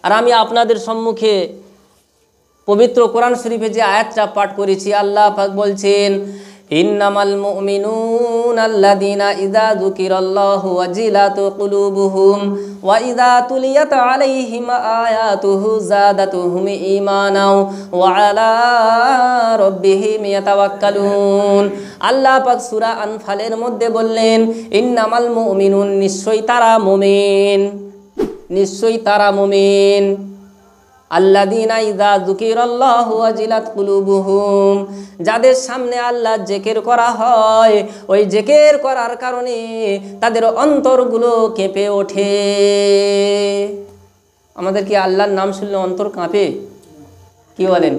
আর আমি আপনাদের সম্মুখে পবিত্র কোরআন শরীফে যে আয়াতটা পাঠ করেছি, আল্লাহ পাক বলছেন, ইন্নামাল মুমিনুনা আল্লাযীনা ইযা যুকিরাল্লাহু ওয়াজিলাত কুলুবুহুম ওয়া ইযা তুলিয়াত আলাইহিম আয়াতুহু যাদাতুহুম ঈমানাও ওয়া আলা রাব্বিহিম ইয়াতাওয়াক্কালুন। আল্লাহ পাক সূরা আনফালের মধ্যে বললেন, ইন্নামাল মুমিনুন, নিশ্চয়ই তারা মুমিন, নিশ্চয়ই তারা মুমিন, আল্লাযীনা ইযা যুকিরাল্লাহু ওয়াজিলাত কুলুবুহুম, যাদের সামনে আল্লাহ জিকির করা হয়, ওই জিকির করার কারণে তাদের অন্তরগুলো কেঁপে ওঠে। আমাদের কি আল্লাহর নাম শুনলে অন্তর কাঁপে? কি বলেন?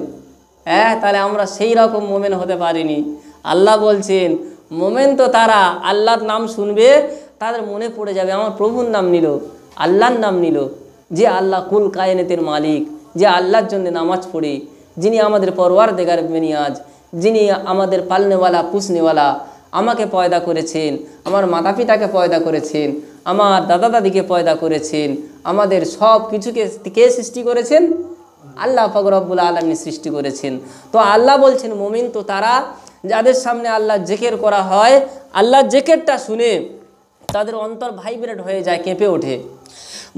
হ্যাঁ, তাহলে আমরা সেই রকম মোমেন হতে পারিনি। আল্লাহ বলছেন মোমেন তো তারা আল্লাহর নাম শুনবে, তাদের মনে পড়ে যাবে আমার প্রভুর নাম নিল, আল্লাহর নাম নিল, যে আল্লাহ কুল কায়নাতের মালিক, যে আল্লাহর জন্য নামাজ পড়ে, যিনি আমাদের পরওয়ারদিগার বেনিয়াজ, যিনি আমাদের পালনেওয়ালা পুষনেওয়ালা, আমাকে পয়দা করেছেন, আমার মাতা পিতাকে পয়দা করেছেন, আমার দাদা দাদিকে পয়দা করেছেন, আমাদের সব কিছুকে কে সৃষ্টি করেছেন? আল্লাহ পাক রব্বুল আলামিন সৃষ্টি করেছেন। তো আল্লাহ বলছেন মুমিন তো তারা যাদের সামনে আল্লাহ জিকির করা হয়, আল্লাহর জিকিরটা শুনে তাদের অন্তর ভাইব্রেট হয়ে যায়, কেঁপে ওঠে।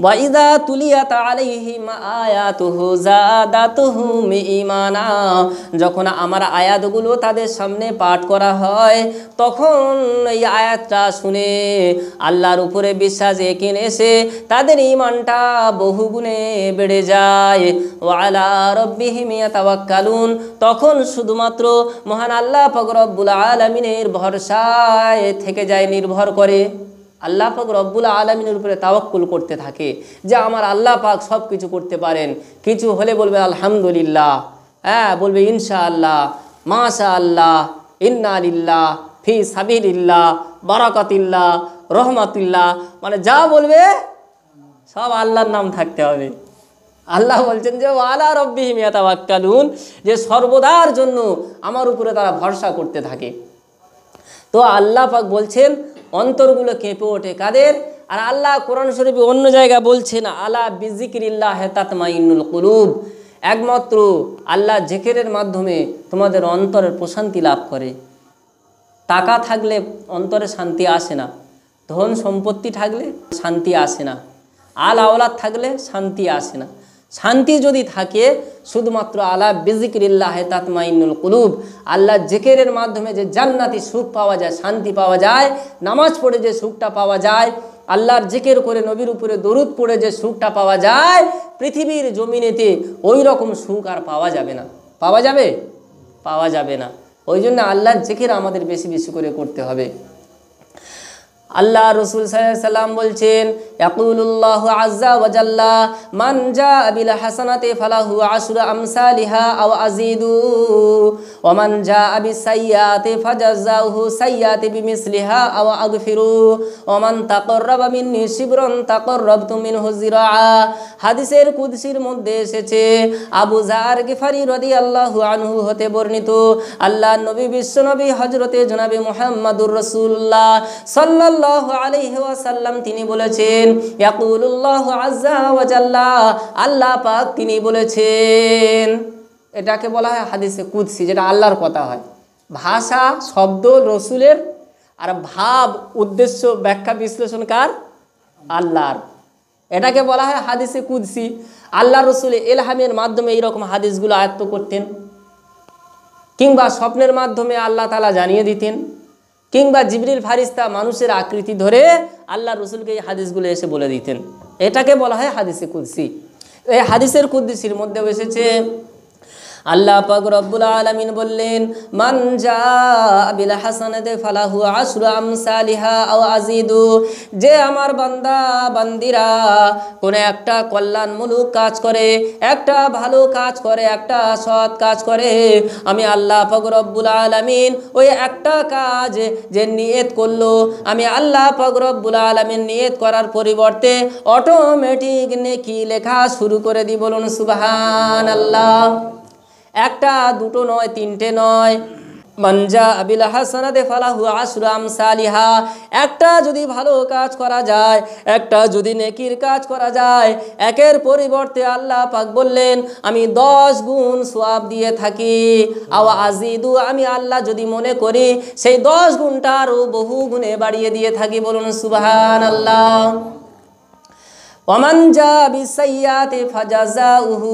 ওয়া ইযা তুলিয়াত আলাইহিম আয়াতুহু যাদাতুহুম ঈমানা, যখন আমার আয়াতগুলো তাদের সামনে পাঠ করা হয়, তখন এই আয়াতটা শুনে আল্লাহর উপরে বিশ্বাস একিন এসে তাদের ঈমানটা বহুগুণে বেড়ে যায়। ওয়া আলা রাব্বিহিম ইয়াতাওয়াক্কালুন, তখন শুধুমাত্র মহান আল্লাহ পাক রব্বুল আলামিনের ভরসায় থেকে যায়, নির্ভর করে। আল্লাহ পাক রব্বুল আলামিনের উপরে তাওয়াক্কুল করতে থাকে যে আমার আল্লাহ পাক সব কিছু করতে পারেন। কিছু হলে বলবে আলহামদুলিল্লাহ, হ্যাঁ বলবে ইনশাআল্লাহ, মাশাআল্লাহ, ইন্না লিল্লাহ, ফি সাবিলিল্লাহ, বারাকাতিল্লাহ, রহমাতুল্লাহ, মানে যা বলবে সব আল্লাহর নাম থাকতে হবে। আল্লাহ বলছেন যে ওয়ালা রাব্বিহিম ইয়াতাওয়াক্কালুন, যে সর্বদার জন্য আমার উপরে তারা ভরসা করতে থাকে। তো আল্লাহ পাক বলছেন অন্তরগুলো কেঁপে ওঠে কাদের? আর আল্লাহ কোরআন শরীফে অন্য জায়গায় বলছেন আলা বিযিকরিল্লাহি তাতমাইন্নুল কুলুব, একমাত্র আল্লাহ জিকিরের মাধ্যমে তোমাদের অন্তরের প্রশান্তি লাভ করে। টাকা থাকলে অন্তরে শান্তি আসে না, ধন সম্পত্তি থাকলে শান্তি আসে না, আল আওলাদ থাকলে শান্তি আসে না। শান্তি যদি থাকে শুধুমাত্র আলা বিযিকরিল্লাহি তাতমাইন্নুল কুলুব, আল্লাহ জিকিরের মাধ্যমে যে জান্নাতি সুখ পাওয়া যায়, শান্তি পাওয়া যায়, নামাজ পড়ে যে সুখটা পাওয়া যায়, আল্লাহর জিকির করে নবীর উপরে দরুদ পড়ে যে সুখটা পাওয়া যায়, পৃথিবীর জমিনেতে ওই রকম সুখ আর পাওয়া যাবে না। পাওয়া যাবে? পাওয়া যাবে না। ওই জন্য আল্লাহর জিকির আমাদের বেশি বেশি করে করতে হবে। আল্লাহ রসুল সাল্লাল্লাহু আলাইহি ওয়াসাল্লাম বলছেন, ইয়াকুলুল্লাহু আযজা ওয়া জাল্লা মান জাআ বিল হাসানাতি ফালাহু আশরু আমসালিহা আও আযীদু ওয়া মান জাআ বিস সাইয়্যাতি ফাজাযাউহু সাইয়্যাতি বিমিসলিহা আও আগফিরু ওয়া মান তাকাররাবা মিন্নি শিবরান তাকাররাবতু মিনহু যিরাআ। হাদিসের কুদসির মধ্যে এসেছে, আবু যার গিফারি রাদিয়াল্লাহু আনহু হতে বর্ণিত, আল্লাহর নবী বিশ্বনবী হযরতে জনাবে মুহাম্মদুর রাসূলুল্লাহ সাল্লাল্লাহু আলাইহি ওয়াসাল্লাম তিনি বলেছেন, ইয়াকুলুল্লাহু আযজা ওয়া জাল্লা, আল্লাহ পাক তিনি বলেছেন। এটাকে বলা হয় হাদিসে কুদসি, যেটা আল্লাহর কথা হয়। ভাষা শব্দ রসুলের, আর ভাব উদ্দেশ্য ব্যাখ্যা বিশ্লেষণ কার? আল্লাহর। এটাকে বলা হয় হাদিসে কুদসি। আল্লাহ রসুল ইলহামের মাধ্যমে এইরকম হাদিসগুলো আয়ত্ত করতেন, কিংবা স্বপ্নের মাধ্যমে আল্লাহ তাআলা জানিয়ে দিতেন, কিংবা জিবরিল ফারিস্তা মানুষের আকৃতি ধরে আল্লাহ রসুলকে এই হাদিসগুলো এসে বলে দিতেন। এটাকে বলা হয় হাদিসে কুদসি। এই হাদিসের কুদসির মধ্যেও এসেছে আল্লাহ পাক রব্বুল আলামিন বললেন, মান জাআ বিল হাসানাতি ফালাহু আশরু আমসালিহা আও আযীদু, যে আমার বান্দা বান্দিরা কোন একটা কল্যাণমূলক কাজ করে, একটা ভালো কাজ করে, একটা সৎ কাজ করে, আমি আল্লাহ পাক রব্বুল আলামিন ওই একটা কাজ যে নিয়ত করলো, আমি আল্লাহ পাক রব্বুল আলামিন নিয়ত করার পরিবর্তে অটোমেটিক নেকি লেখা শুরু করে দিই। বলুন সুবহানাল্লাহ। একটা দুটো নয়, তিনটে নয়, মানজা আবিল হাসানাতে ফালাহু আশরু আমসালিহা। একটা যদি ভালো কাজ করা যায়, একটা যদি নেকির কাজ করা যায়, একের পরিবর্তে আল্লাহ পাক বললেন আমি 10 গুণ সওয়াব দিয়ে থাকি। আও আজিদু, আমি আল্লাহ যদি মনে করি সেই 10 গুণটা আরও বহু গুণে বাড়িয়ে দিয়ে থাকি। বলুন সুবহানাল্লাহ। ওয়ামান জা বিসাইয়াতি ফাজাজাউহু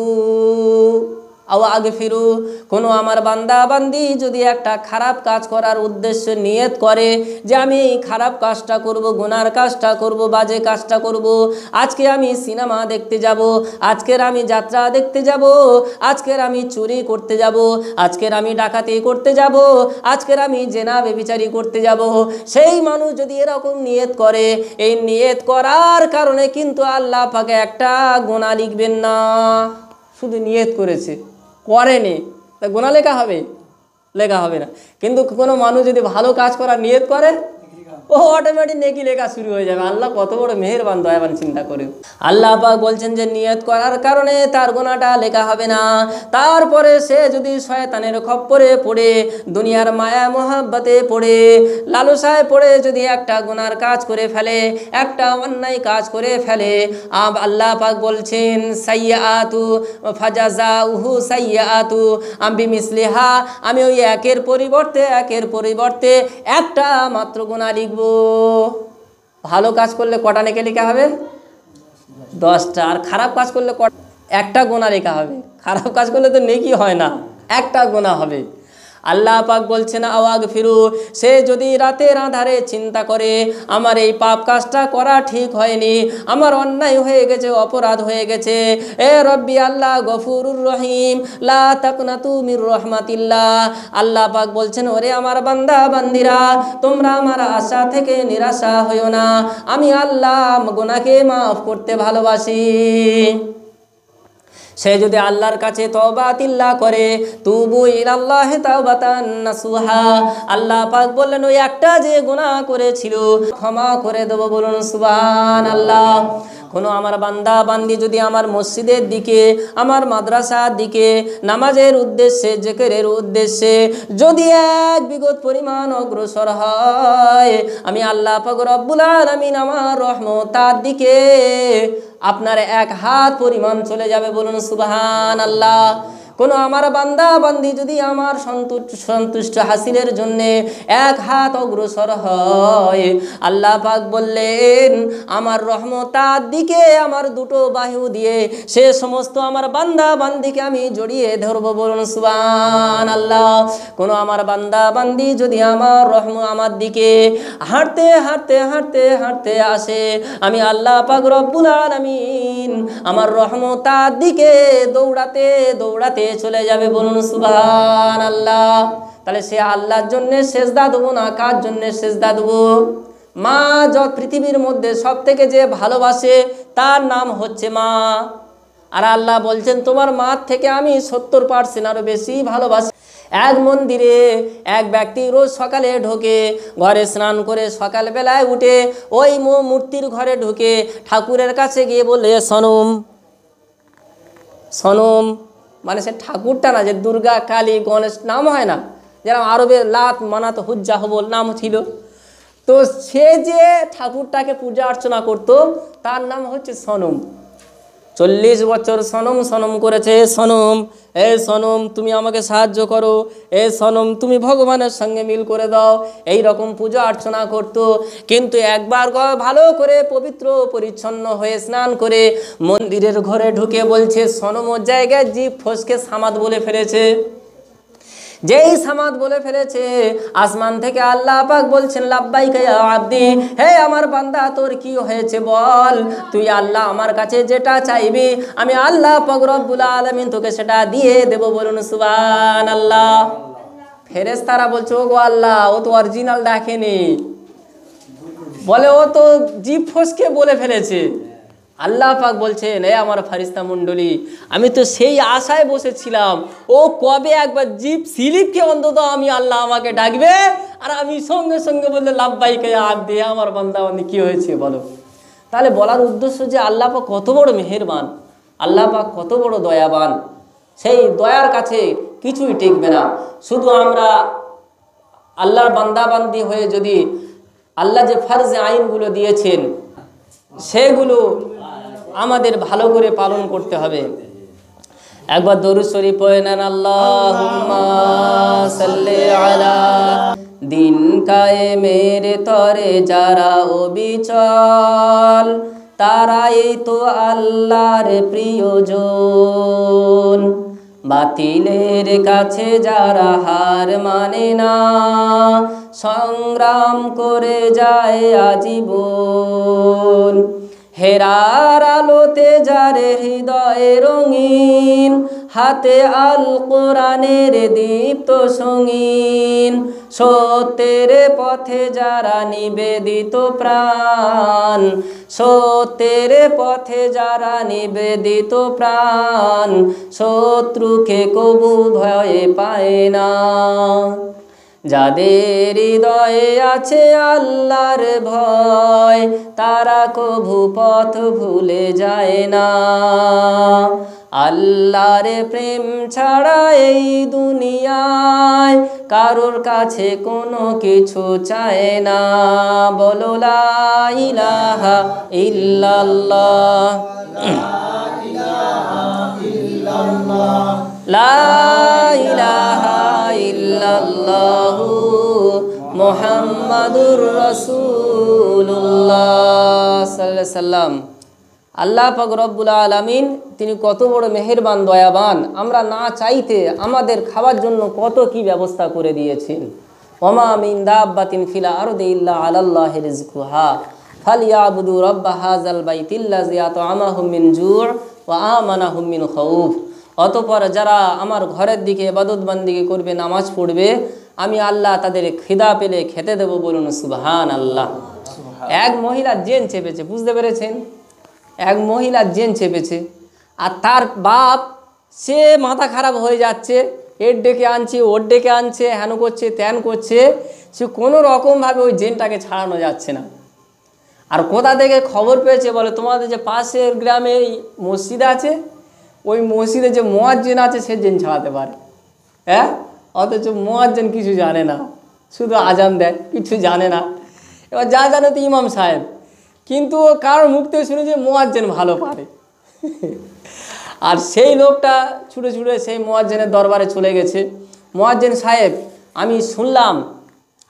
আও আগফিরু, কোনো আমার বান্দা বান্দি যদি একটা খারাপ কাজ করার উদ্দেশ্যে নিয়ত করে যে আমি এই খারাপ কাজটা করব, গুনার কাজটা করব, বাজে কাজটা করব, আজকে আমি সিনেমা দেখতে যাব, আজকের আমি যাত্রা দেখতে যাব, আজকের আমি চুরি করতে যাব, আজকের আমি ডাকাতি করতে যাব, আজকের আমি জেনা ব্যভিচারী করতে যাব, সেই মানুষ যদি এরকম নিয়ত করে, এই নিয়ত করার কারণে কিন্তু আল্লাহ পাকে একটা গুনাহ লিখবেন না। শুধু নিয়ত করেছে, করেনি, তা গুনাহ লেখা হবে? লেখা হবে না। কিন্তু কোনো মানুষ যদি ভালো কাজ করার নিয়ত করে, ও অটোমেটিক নেকি লেখা শুরু হয়ে যাবে। আল্লাহ কত বড় মেহেরবান, দয়াবান, চিন্তা করে। আল্লাহ পাক বলছেন যে নিয়ত করার কারণে তার গুনাহটা লেখা হবে না। তারপরে সে যদি শয়তানের খপ্পরে পড়ে, দুনিয়ার মায়া মোহাব্বতে পড়ে, লালসায় পড়ে যদি একটা গুনার কাজ করে ফেলে, একটা অন্যায় কাজ করে ফেলে, আল্লাহ পাক বলছেন সাইয়্যাতু ফাজাজাউহু সাইয়্যাতু বিমিসলিহা, আমি ওই একের পরিবর্তে একটা মাত্র গুনাহ লিখব। ভালো কাজ করলে কটা নেকি লেখা হবে? 10টা। আর খারাপ কাজ করলে একটা গুনাহ লেখা হবে। খারাপ কাজ করলে তো নেকি হয় না, একটা গুনাহ হবে। আল্লাহ পাক বলছেন আওয়াগ ফিরু, সে যদি রাতের আঁধারে চিন্তা করে আমার এই পাপ কাজটা করা ঠিক হয়নি, আমার অন্যায় হয়ে গেছে, অপরাধ হয়ে গেছে, এ রব্বি আল্লাহ গফুরুর রহিম লা তাকনাতু মির রহমাতিল্লাহ। আল্লাহ পাক বলছেন ওরে আমার বান্দা বান্দিরা, তোমরা আমার আশা থেকে নিরাশা হইও না, আমি আল্লাহ গুনাহকে মাফ করতে ভালোবাসি। সে যদি আল্লাহর কাছে তওবা তিল্লা করে, তুবু ইলাল্লাহি তাওবাতান নাসুহা, আল্লাহ পাক বললেন ওই একটা যে গুনাহ করেছিল ক্ষমা করে দেব। বলুন সুবহানাল্লাহ। কোনো আমার বান্দা বান্দি যদি আমার মসজিদের দিকে, আমার মাদ্রাসার দিকে, নামাজের উদ্দেশ্যে, জিকিরের উদ্দেশ্যে যদি এক বিগত পরিমাণ অগ্রসর হয়, আমি আল্লাহ পাক রব্বুল আলামিন আমার রহমত তার দিকে আপনার এক হাত পরিমাণ চলে যাবে। বলুন সুবহানাল্লাহ। কোনো আমার বান্দা বান্দি যদি আমার সন্তুষ্ট হাসিলের জন্যে এক হাত অগ্রসর হয়, আল্লাহ পাক বললেন আমার রহমতার দিকে আমার দুটো বাহু দিয়ে সে সমস্ত আমার বান্দা বান্দিকে আমি জড়িয়ে ধরবো। বলুন সুবহানাল্লাহ। কোনো আমার বান্দা বান্দি যদি আমার দিকে হাঁটতে হাঁটতে হাঁটতে হাঁটতে আসে, আমি আল্লাহ পাক রব্বুল আলামিন আমার রহমতার দিকে দৌড়াতে দৌড়াতে চলে যাবে। বলুন সুবহানাল্লাহ। তাহলে সে আল্লাহর জন্য সেজদা দেবো না কার জন্য সেজদা দেবো? মা যত পৃথিবীর মধ্যে সব থেকে যে ভালোবাসে তার নাম হচ্ছে মা। আর আল্লাহ বলছেন তোমার মার থেকে আমি 70% আরো বেশি ভালোবাসি। এক মন্দিরে এক ব্যক্তি রোজ সকালে ঢোকে, ঘরে স্নান করে সকালবেলায় উঠে ওই মূর্তির ঘরে ঢুকে ঠাকুরের কাছে গিয়ে বলে সনম সনম, মানে সে ঠাকুরটা না, যে দুর্গা কালী গণেশ নাম হয় না, যেরকম আরবে লাত মানাত হুজ্জা হবল নাম ছিল, তো সে যে ঠাকুরটাকে পূজা অর্চনা করতো তার নাম হচ্ছে সনম। 40 বছর সনম সনম করেছে। সনম, এ সনম তুমি আমাকে সাহায্য করো, এ সনম তুমি ভগবানের সঙ্গে মিল করে দাও, এই রকম পূজা অর্চনা করতো। কিন্তু একবার ভালো করে পবিত্র পরিচ্ছন্ন হয়ে স্নান করে মন্দিরের ঘরে ঢুকে বলছে সনমের জায়গায় জিভ ফসকে সামাদ বলে ফেলেছে। যেই সামাদ বলে ফেলেছে, আসমান থেকে আল্লাহ পাক বলছেন লাব্বাইকা ইয়া আব্দি, হে আমার বান্দা তোর কি হয়েছে বল, তুই আল্লাহ আমার কাছে যেটা চাইবি আমি আল্লাহ পাক রব্বুল আলামিন তোকে সেটা দিয়ে দেব। বলুন সুবহানাল্লাহ। ফেরেশতারা বলছে ওগো আল্লাহ, ও তো অরিজিনাল ডাকেনি, বলে ও তো জিভ ফসকে বলে ফেলেছে। আল্লাহ পাক বলছেন এ আমার ফারিস্তা মণ্ডলী, আমি তো সেই আশায় বসেছিলাম ও কবে একবার জিভ স্লিপকে অন্তত আমি আল্লাহ আমাকে ডাকবে, আর আমি সঙ্গে সঙ্গে বললে লাব্বাইকা ইয়া আব্দি, আমার বান্দা বান্দি কি হয়েছে বলো। তাহলে বলার উদ্দেশ্য যে আল্লাহ পাক কত বড় মেহেরবান, আল্লাহ পাক কত বড় দয়াবান, সেই দয়ার কাছে কিছুই টিকবে না। শুধু আমরা আল্লাহর বান্দাবান্দি হয়ে যদি আল্লাহ যে ফরজে আইনগুলো দিয়েছেন সেগুলো আমাদের ভালো করে পালন করতে হবে। একবার দরুদ শরীফ পড়ে নেন, আল্লাহুম্মা সাল্লি আলা। দিন কায়েমের তরে যারা অবিচল, তারাই তো আল্লাহর প্রিয়জন। বাতিলের কাছে যারা হার মানে না, সংগ্রাম করে যায় আজীবন। হেরার আলোতে যারে হৃদয়ে রঙিন, হাতে আল কোরআনের দীপ্ত সঙ্গীন। সত্যের পথে যারা নিবেদিত প্রাণ, সত্যের পথে যারা নিবেদিত প্রাণ, শত্রুকে কবু ভয় পায় না। যাদের হৃদয়ে আছে আল্লাহর ভয়, তারা কভু পথ ভুলে যায় না। আল্লাহর প্রেম ছাড়া এই দুনিয়ায় কারোর কাছে কোনো কিছু চায় না। বলো লা ইলাহা ইল্লাল্লাহ, লা ইলাহা ইল্লাল্লাহু মুহাম্মাদুর রাসূলুল্লাহ সাল্লাল্লাহু আলাইহি সাল্লাম। আল্লাহ পাক রব্বুল আলামিন তিনি কত বড় মেহেরবান দয়াবান। আমরা না চাইতে আমাদের খাওয়ার জন্য কত কি ব্যবস্থা করে দিয়েছেন। ওমা মিন দাব্বাতিন ফিল আরদি ইল্লা আলাল্লাহি রিজকুহা ফালইয়াবুদু রাব্বা হাযাল বাইতিল্লাযী আত'আমাহুম মিন জু' ওয়া আমানাহুম মিন খাউফ। অতঃপর যারা আমার ঘরের দিকে ইবাদত বান্দিগি করবে, নামাজ পড়বে, আমি আল্লাহ তাদের খিদা পেলে খেতে দেব। বলুন সুবহানাল্লাহ। এক মহিলা জেন চেপেছে, বুঝতে পেরেছেন? এক মহিলা জেন চেপেছে, আর তার বাপ সে মাথা খারাপ হয়ে যাচ্ছে, এর ডেকে আনছে, ওর ডেকে আনছে, হেন করছে, ত্যান করছে, সে কোনো রকমভাবে ওই জেনটাকে ছাড়ানো যাচ্ছে না। আর কোথা থেকে খবর পেয়েছে বলে, তোমাদের যে পাশের গ্রামে মসজিদ আছে, ওই মসজিদে যে মুয়াজ্জিন আছে সে জেন ছাড়াতে পারে। হ্যাঁ, অথচ মুয়াজ্জিন কিছু জানে না, শুধু আজান দেয়, কিছু জানে না। এবার যা জানে তো ইমাম সাহেব, কিন্তু কারোর মুখ থেকে শুনে যে মুয়াজ্জিন ভালো পারে। আর সেই লোকটা ছুটে ছুটে সেই মুয়াজ্জিনের দরবারে চলে গেছে। মুয়াজ্জিন সাহেব, আমি শুনলাম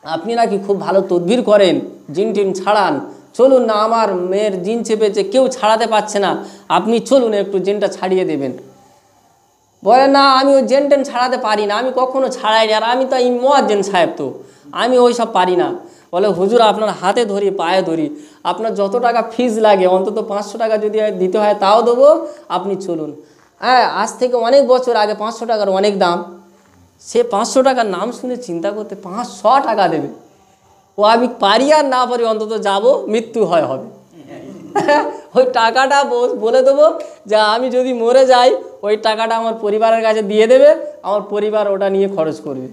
আপনি নাকি খুব ভালো তদবির করেন, জিন টিন ছাড়ান, চলুন না, আমার মেয়ের জিন চেপেছে, কেউ ছাড়াতে পারছে না, আপনি চলুন একটু জিনটা ছাড়িয়ে দেবেন। বলে না, আমি ওই জিন টেন ছাড়াতে পারি না, আমি কখনো ছাড়াই না, আর আমি তো এই মুয়াজ্জিন সাহেব, তো আমি ওই সব পারি না। বলে হুজুর, আপনার হাতে ধরি, পায়ে ধরি, আপনার যত টাকা ফিজ লাগে অন্তত 500 টাকা যদি দিতে হয় তাও দেবো, আপনি চলুন। হ্যাঁ, আজ থেকে অনেক বছর আগে 500 টাকার অনেক দাম। সে 500 টাকার নাম শুনে চিন্তা করতে 500 টাকা দেবে। ও আমি পারি আর না পারি অন্তত যাব, মৃত্যু হয় হবে। ওই টাকাটা বলে দেবো যে আমি যদি মরে যাই ওই টাকাটা আমার পরিবারের কাছে দিয়ে দেবে, আমার পরিবার ওটা নিয়ে খরচ করবে,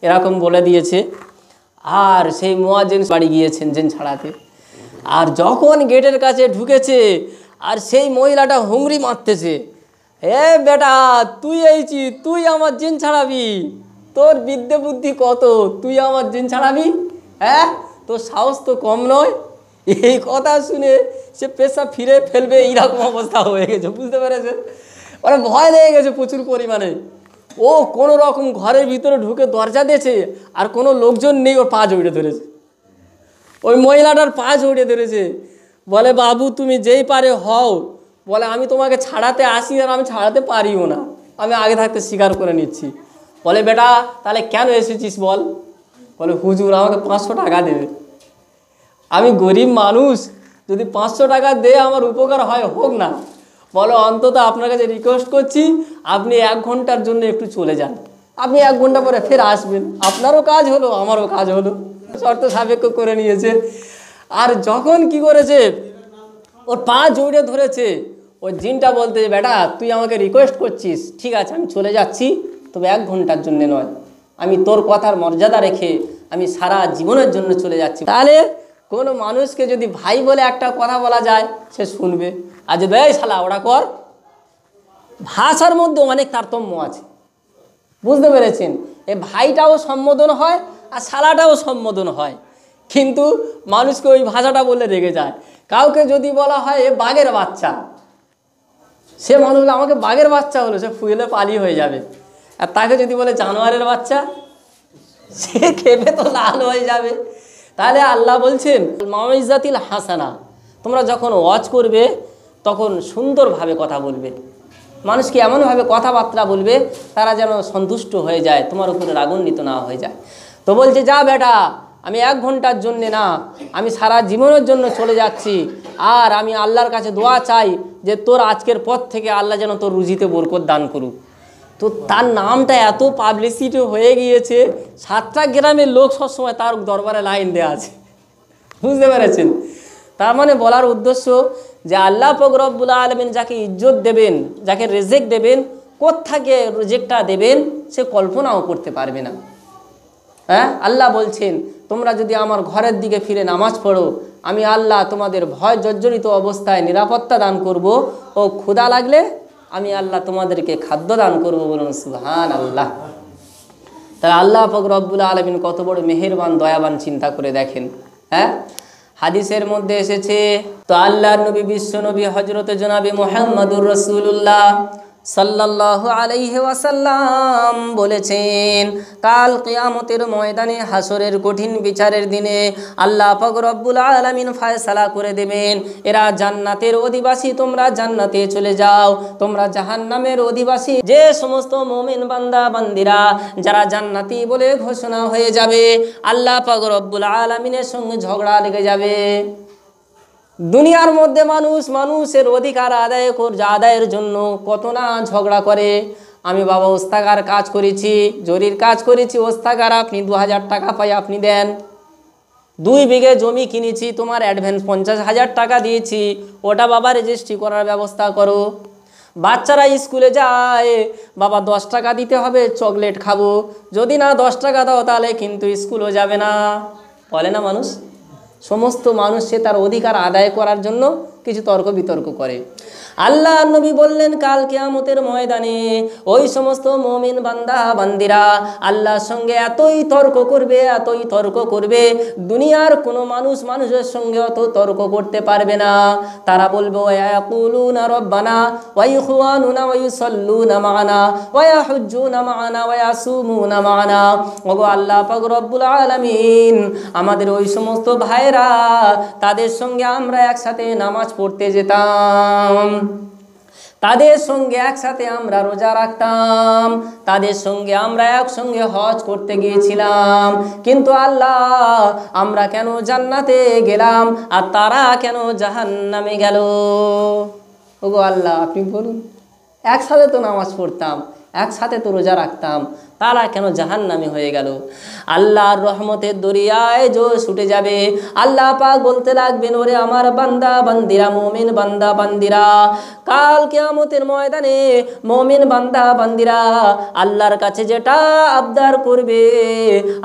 এরকম বলে দিয়েছে। আর সেই মুয়াজ্জিন বাড়ি গিয়েছেন জেন ছাড়াতে। আর যখন গেটের কাছে ঢুকেছে আর সেই মহিলাটা হুংরি মারতেছে, হে বেটা, তুই এইছি, তুই আমার জিন ছাড়াবি, তোর বিদ্যে বুদ্ধি কত, তুই আমার জিন ছাড়াবি? হ্যাঁ, তোর সাহস তো কম নয়। এই কথা শুনে সে পেশা ফিরে ফেলবে এইরকম অবস্থা হয়ে গেছে, বুঝতে পেরেছে? মানে ভয় লেগে গেছে প্রচুর পরিমাণে। ও কোনো রকম ঘরের ভিতরে ঢুকে দরজা দিয়েছে, আর কোনো লোকজন নেই, ওর পা জড়িয়ে ধরেছে, ওই মহিলাটার পা জড়িয়ে ধরেছে। বলে, বাবু তুমি যেই পারে হও, বলে আমি তোমাকে ছাড়াতে আসি আর আমি ছাড়াতে পারিও না, আমি আগে থাকতে স্বীকার করে নিচ্ছি। বলে, বেটা তাহলে কেন এসেছিস বল? বলে, হুজুর আমাকে 500 টাকা দেবে, আমি গরিব মানুষ, যদি 500 টাকা দে আমার উপকার হয়, হোক না। বলো, অন্তত আপনার কাছে রিকোয়েস্ট করছি, আপনি 1 ঘন্টার জন্য একটু চলে যান, আপনি 1 ঘন্টা পরে ফের আসবেন, আপনারও কাজ হলো আমারও কাজ হলো, শর্ত সাপেক্ষ করে নিয়েছে। আর যখন কি করেছে, ওর পা জড়িয়ে ধরেছে, ওই জিনটা বলতে, বেটা তুই আমাকে রিকোয়েস্ট করছিস, ঠিক আছে আমি চলে যাচ্ছি, তবে 1 ঘন্টার জন্য নয়, আমি তোর কথার মর্যাদা রেখে আমি সারা জীবনের জন্য চলে যাচ্ছি। তাহলে কোনো মানুষকে যদি ভাই বলে একটা কথা বলা যায়, সে শুনবে। আর যদি এই শালা ওটা কর, ভাষার মধ্যে অনেক তারতম্য আছে, বুঝতে পেরেছেন? এই ভাইটাও সম্বোধন হয়, আর শালাটাও সম্বোধন হয়, কিন্তু মানুষকে ওই ভাষাটা বলে রেগে যায়। কাউকে যদি বলা হয় এ বাঘের বাচ্চা, সে মানুষ বলে আমাকে বাঘের বাচ্চা হলো, সে ফুয়েলে পালি হয়ে যাবে। আর তাকে যদি বলে জানোয়ারের বাচ্চা, সে খেপে তো লাল হয়ে যাবে। তাহলে আল্লাহ বলছেন মাউইজাতিল হাসানা, তোমরা যখন ওয়াজ করবে তখন সুন্দরভাবে কথা বলবে, মানুষকে এমনভাবে কথাবার্তা বলবে তারা যেন সন্তুষ্ট হয়ে যায়, তোমার উপরে রাগান্বিত না হয়ে যায়। তো বলছে যা বেটা, আমি 1 ঘন্টার জন্যে না, আমি সারা জীবনের জন্য চলে যাচ্ছি, আর আমি আল্লাহর কাছে দোয়া চাই যে তোর আজকের পর থেকে আল্লাহ যেন তোর রুজিতে বরকত দান করুক। তো তার নামটা এত পাবলিসিটি হয়ে গিয়েছে, 7টা গ্রামের লোক সবসময় তার দরবারে লাইন দেওয়া আছে, বুঝতে পেরেছেন? তার মানে বলার উদ্দেশ্য যে আল্লাহ পাক রব্বুল আলামিন যাকে ইজ্জত দেবেন, যাকে রিজিক দেবেন, কোত্থেকে রিজিকটা দেবেন সে কল্পনাও করতে পারবে না। হ্যাঁ, আল্লাহ বলছেন তোমরা যদি আমার ঘরের দিকে ফিরে নামাজ পড়ো, আমি আল্লাহ তোমাদের ভয় জর্জরিত অবস্থায় নিরাপত্তা দান করব, ও ক্ষুধা লাগলে আমি আল্লাহ তোমাদেরকে খাদ্য দান করব। বলুন সুবহানাল্লাহ। তাহলে আল্লাহ পাক রব্বুল আলামিন কত বড় মেহেরবান, দয়াবান, চিন্তা করে দেখেন। হ্যাঁ, হাদিসের মধ্যে এসেছে, তো আল্লাহর নবী বিশ্ব নবী হযরত জনাবে মুহাম্মদুর রাসূলুল্লাহ সাল্লাল্লাহু আলাইহি ওয়াসাল্লাম বলেছেন, কাল কিয়ামতের ময়দানে, হাসরের কঠিন বিচারের দিনে আল্লাহ পাক রব্বুল আলামিন ফয়সালা করে দেবেন, এরা জান্নাতের অধিবাসী, তোমরা জান্নাতে চলে যাও, তোমরা জাহান্নামের অধিবাসী। যে সমস্ত মুমিন বান্দা বান্দিরা যারা জান্নাতি বলে ঘোষণা হয়ে যাবে, আল্লাহ পাক রব্বুল আলামিনের সঙ্গে ঝগড়া লেগে যাবে। দুনিয়ার মধ্যে মানুষ মানুষের অধিকার আদায়ের জন্য কত না ঝগড়া করে। আমি বাবা ওস্তাগার কাজ করেছি, জরির কাজ করেছি, ওস্তাগার আপনি 2000 টাকা পাই, আপনি দেন। 2 বিঘে জমি কিনেছি, তোমার অ্যাডভান্স 50,000 টাকা দিয়েছি, ওটা বাবা রেজিস্ট্রি করার ব্যবস্থা করো। বাচ্চারা স্কুলে যায়, বাবা 10 টাকা দিতে হবে, চকলেট খাবো, যদি না 10 টাকা দাও তাহলে কিন্তু স্কুলও যাবে না, বলে না মানুষ? সমস্ত মানুষ সে তার অধিকার আদায় করার জন্য কিছু তর্ক বিতর্ক করে। আল্লাহ নবী বললেন কাল কিয়ামতের ময়দানে ওই সমস্ত মুমিন বান্দা বান্দিরা আল্লাহর সঙ্গে এতই তর্ক করবে, দুনিয়ার কোনো মানুষ মানুষের সঙ্গে অত তর্ক করতে পারবে না। তারা বলবে ওয়ায়াকুলুনা রব্বানা ওয়া ইখওয়ানুনা ওয়া ইউসাল্লুনা মা'ানা ওয়া ইয়াহুজ্জুনা মা'ানা ওয়া ইয়াসুমুনা মা'ানা। ওগো আল্লাহ পাক রব্বুল আলামিন, আমাদের ওই সমস্ত ভাইরা, তাদের সঙ্গে আমরা একসাথে নামাজ পড়তে যেতাম, তাদের সঙ্গে একসাথে আমরা রোজা রাখতাম, তাদের সঙ্গে আমরা একসঙ্গে হজ করতে গিয়েছিলাম, কিন্তু আল্লাহ আমরা কেন জান্নাতে গেলাম আর তারা কেন জাহান্নামে গেল? ওগো আল্লাহ আপনি বলুন, একসাথে তো নামাজ পড়তাম, একসাথে তো রোজা রাখতাম, তারা কেন জাহান্নামী হয়ে গেল? আল্লাহর রহমতের দরিয়ায় জোশ উঠে যাবে। আল্লাহ পাক বলতে লাগবেন, ওরে আমার বান্দা বান্দিরা, মুমিন বান্দা বান্দিরা, কাল কিয়ামতের ময়দানে মুমিন বান্দা বান্দিরা আল্লাহর কাছে যেটা আবদার করবে,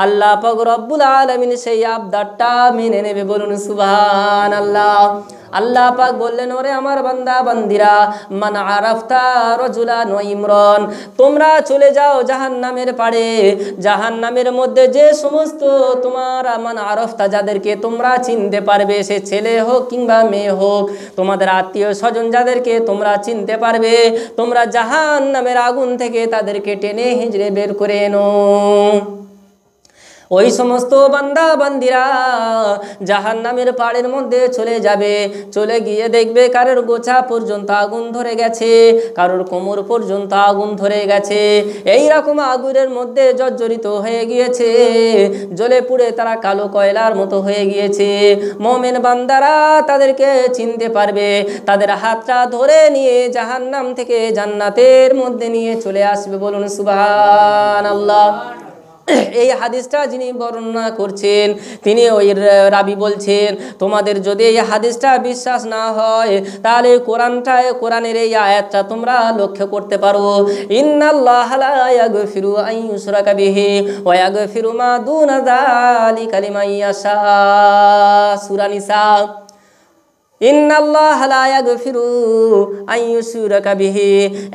আল্লাহ পাক রব্বুল আলামিন সেই আবদারটা মেনে নেবে। বলুন সুবহানাল্লাহ। আল্লাহ পাক বললেন, ওরে আমার বান্দা বান্দিরা, মান আরাফতা রাজুলান ওয়া ইমরান, তোমরা চলে যাও জাহান্নামের পাড়ে, জাহান্নামের মধ্যে যে সমস্ত তোমার মান আরাফতা, যাদেরকে তোমরা চিনতে পারবে, সে ছেলে হোক কিংবা মেয়ে হোক, তোমাদের আত্মীয় স্বজন যাদেরকে তোমরা চিনতে পারবে, তোমরা জাহান্নামের আগুন থেকে তাদেরকে টেনে হিঁচড়ে বের করে এনো। ওই সমস্ত বান্দা বান্দিরা জাহান্নামের পাড়ের মধ্যে চলে যাবে, চলে গিয়ে দেখবে কারোর গোছা পর্যন্ত আগুন ধরে গেছে, কারোর কোমর পর্যন্ত আগুন ধরে গেছে, এই রকম আগুনের মধ্যে জর্জরিত হয়ে গিয়েছে, জ্বলে পুড়ে তারা কালো কয়লার মতো হয়ে গিয়েছে। মুমিন বান্দারা তাদেরকে চিনতে পারবে, তাদের হাতটা ধরে নিয়ে জাহান্নাম থেকে জান্নাতের মধ্যে নিয়ে চলে আসবে। বলুন সুবহানাল্লাহ। এই হাদিসটা যিনি বর্ণনা করছেন তিনি ওই রাবি বলছেন, তোমাদের যদি এই হাদিসটা বিশ্বাস না হয় তাহলে কোরআনের এই আয়াতটা তোমরা লক্ষ্য করতে পারো, ইন্নাল্লাহা লা ইয়াগফিরু আন ইউশরাকা বিহি ওয়া ইয়াগফিরু মা দুনা যালিকা লিমান ইয়াশা, সূরা নিসা। ইন্নাল্লাহা লা ইয়াগফিরু আন ইউশরাকা বিহি,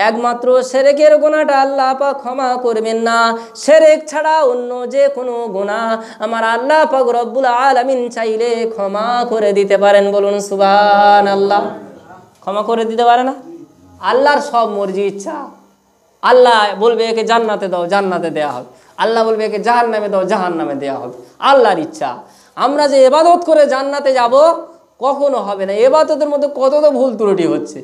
একমাত্র শিরকের গুনাহটা আল্লাহ পাক ক্ষমা করবেন না। শিরক ছাড়া অন্য যে কোনো গুনাহ আমার আল্লাহ পাক রব্বুল আলামিন চাইলে ক্ষমা করে দিতে পারেন। বলুন সুবহানাল্লাহ। ক্ষমা করে দিতে পারে না? আল্লাহর সব মর্জি ইচ্ছা। আল্লাহ বলবে একে জান্নাতে দাও, জান্নাতে দেওয়া হবে। আল্লাহ বলবে একে জাহান্নামে দাও, জাহান্নামে দেওয়া হবে। আল্লাহর ইচ্ছা। আমরা যে ইবাদত করে জান্নাতে যাব কখনো হবে না। ইবাদতের মধ্যে কত তো ভুল ত্রুটি হচ্ছে।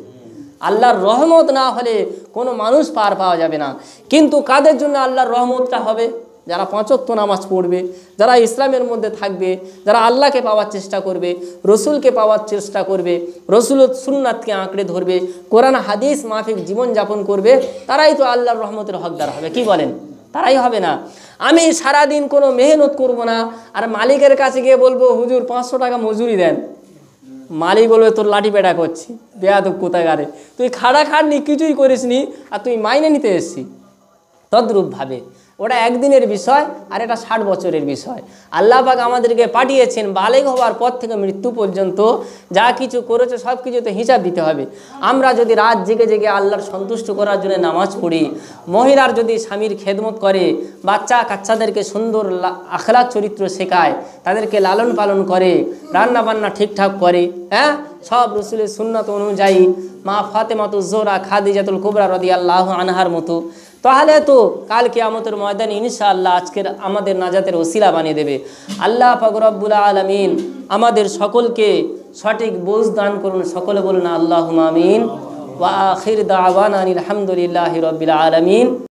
আল্লাহর রহমত না হলে কোনো মানুষ পার পাওয়া যাবে না। কিন্তু কাদের জন্য আল্লাহর রহমতটা হবে? যারা 5 ওয়াক্ত নামাজ পড়বে, যারা ইসলামের মধ্যে থাকবে, যারা আল্লাহকে পাওয়ার চেষ্টা করবে, রসুলকে পাওয়ার চেষ্টা করবে, রসুলের সুন্নাতকে আঁকড়ে ধরবে, কোরআন হাদিস মাফিক জীবনযাপন করবে, তারাই তো আল্লাহর রহমতের হকদার হবে। কি বলেন? তারাই হবে না। আমি সারাদিন কোনো মেহনত করব না, আর মালিকের কাছে গিয়ে বলবো হুজুর 500 টাকা মজুরি দেন। মালিক বলবে তোর লাঠি পেটা করছি, বেয়াদব কোথাকারে, তুই খাড়া খাটনি, কিছুই করিসনি, আর তুই মাইনে নিতে এসছি। তদ্রূপভাবে ওটা একদিনের বিষয়, আর এটা 60 বছরের বিষয়। আল্লাহ পাক আমাদেরকে পাঠিয়েছেন বালেগ হওয়ার পর থেকে মৃত্যু পর্যন্ত যা কিছু করেছে সব কিছুতে হিসাব দিতে হবে। আমরা যদি রাত জেগে জেগে আল্লাহর সন্তুষ্ট করার জন্য নামাজ পড়ি, মহিলার যদি স্বামীর খেদমত করে, বাচ্চা কাচ্চাদেরকে সুন্দর আখলাক চরিত্র শেখায়, তাদেরকে লালন পালন করে, রান্না বান্না ঠিকঠাক করে, হ্যাঁ, সব রসুলের সুন্নাত অনুযায়ী, মা ফাতেমাতুজ জোহরা খাদিজাতুল কুবরা রাদিয়াল্লাহু আনহার মতো, তাহলে তো কাল কিয়ামতের ময়দানে ইনশাআল্লাহ আজকের আমাদের নাজাতের ওসিলা বানিয়ে দেবে। আল্লাহ পাক রব্বুল আলামিন আমাদের সকলকে সঠিক বুঝ দান করুন। সকলে বলুন আল্লাহুম্মা আমিন। ওয়া আখির দাওয়ানা আলহামদুলিল্লাহি রাব্বিল আলামিন।